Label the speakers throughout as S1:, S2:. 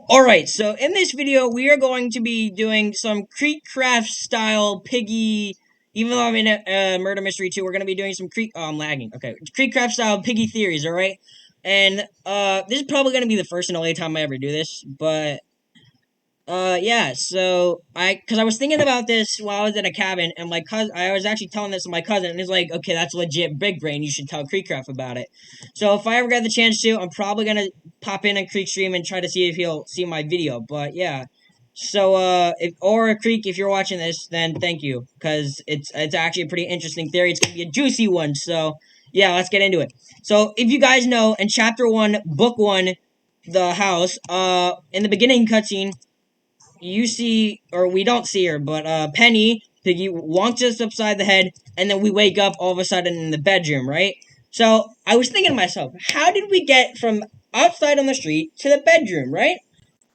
S1: Alright, so in this video, we are going to be doing some Creekcraft style Piggy. Even though I'm in a murder mystery too, we're going to be doing some Oh, I'm lagging. Okay. Creekcraft style Piggy theories, alright? And, this is probably going to be the first and only time I ever do this, but, yeah, so, cause I was thinking about this while I was at a cabin, and my cousin, I was actually telling this to my cousin, and he's like, okay, that's legit big brain, you should tell Creekcraft about it. So if I ever get the chance to, I'm probably gonna pop in a Creek stream and try to see if he'll see my video, but yeah. So, Creek, if you're watching this, then thank you, cause it's actually a pretty interesting theory, it's gonna be a juicy one, so, yeah, let's get into it. So, if you guys know, in Chapter 1, Book 1, The House, in the beginning cutscene, you see, or we don't see her, but Penny, Piggy, wonks us upside the head, and then we wake up all of a sudden in the bedroom, right? So I was thinking to myself, how did we get from outside on the street to the bedroom, right?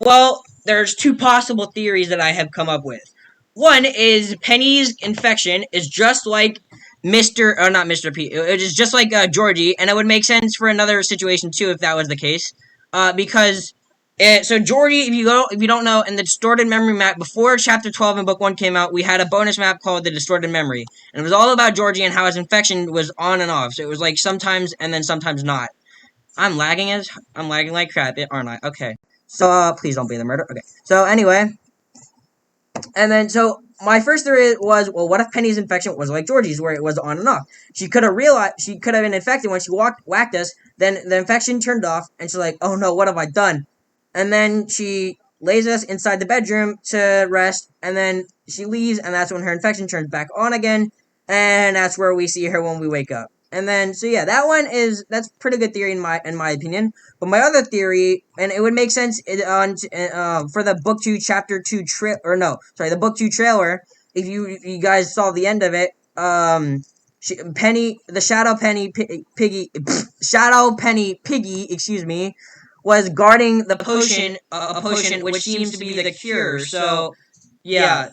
S1: Well, there's two possible theories that I have come up with. One is Penny's infection is just like not Mr. P. It is just like Georgie, and it would make sense for another situation too if that was the case. Because so Georgie, if you don't know, in the distorted memory map before Chapter 12 in Book 1 came out, we had a bonus map called the Distorted Memory, and it was all about Georgie and how his infection was on and off. So it was like sometimes and then sometimes not. I'm lagging like crap, aren't I? Okay. So please don't be the murder. Okay. So anyway, and then so my first theory was, well, what if Penny's infection was like Georgie's, where it was on and off? She could have been infected when she whacked us. Then the infection turned off, and she's like, oh no, what have I done? And then she lays us inside the bedroom to rest, and then she leaves, and that's when her infection turns back on again, and that's where we see her when we wake up. And then, so yeah, that's pretty good theory in my opinion. But my other theory, and it would make sense for the book 2 chapter 2 the book 2 trailer, if you guys saw the end of it, Shadow Penny Piggy, excuse me, was guarding the potion, a potion which seems to be the cure. So, yeah,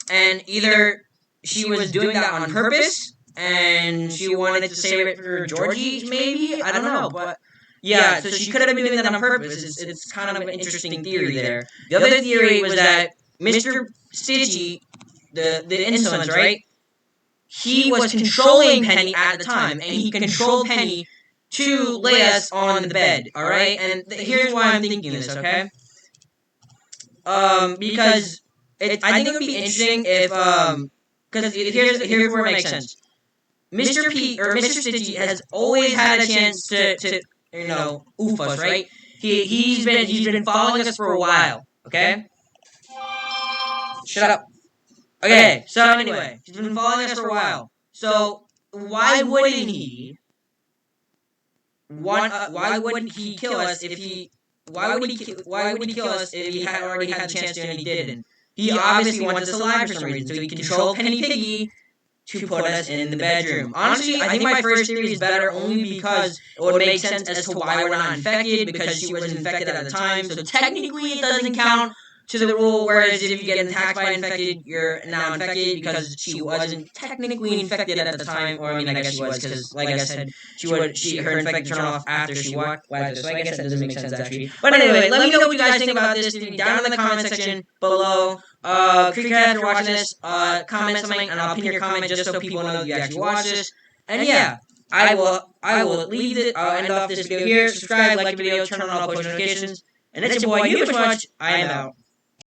S1: and either she was doing that on purpose, and she wanted to save it for Georgie, maybe? I don't know, but yeah, so she could have been doing that on purpose. It's kind of an interesting theory there. The other theory was that Mr. Stitchy, the insolence, right? He was controlling Penny at the time, and he controlled Penny to lay us on the bed, alright? And here's why I'm thinking this, okay? Because I think it would be interesting if, because here's where it makes sense. Mr. Stitchy has always had a chance to oof us, right? He's been following us for a while, okay? Shut up. Okay, so anyway, he's been following us for a while. So why wouldn't he kill us if he? Why would he kill us if he had already had the chance to and he didn't? He obviously wants us alive for some reason, so he controlled Penny Piggy to put us in the bedroom. Honestly, I think my first theory is better only because it would make sense as to why we're not infected, because she was infected at the time, so technically it doesn't count to the rule, whereas if you get attacked by infected, you're now infected because she wasn't technically infected at the time, or I mean, I guess she was, because, like I said, her infection turned off after she whacked us, so I guess that doesn't make sense, actually. But anyway, let me know what you guys think about this down in the comment section below. Creekhead, if you're watching this, comment something, and I'll pin your comment just so people know you actually watched this. And yeah, I will end off this video here. Subscribe, like the video, turn on all post notifications. And it's your boy, you much. I am out.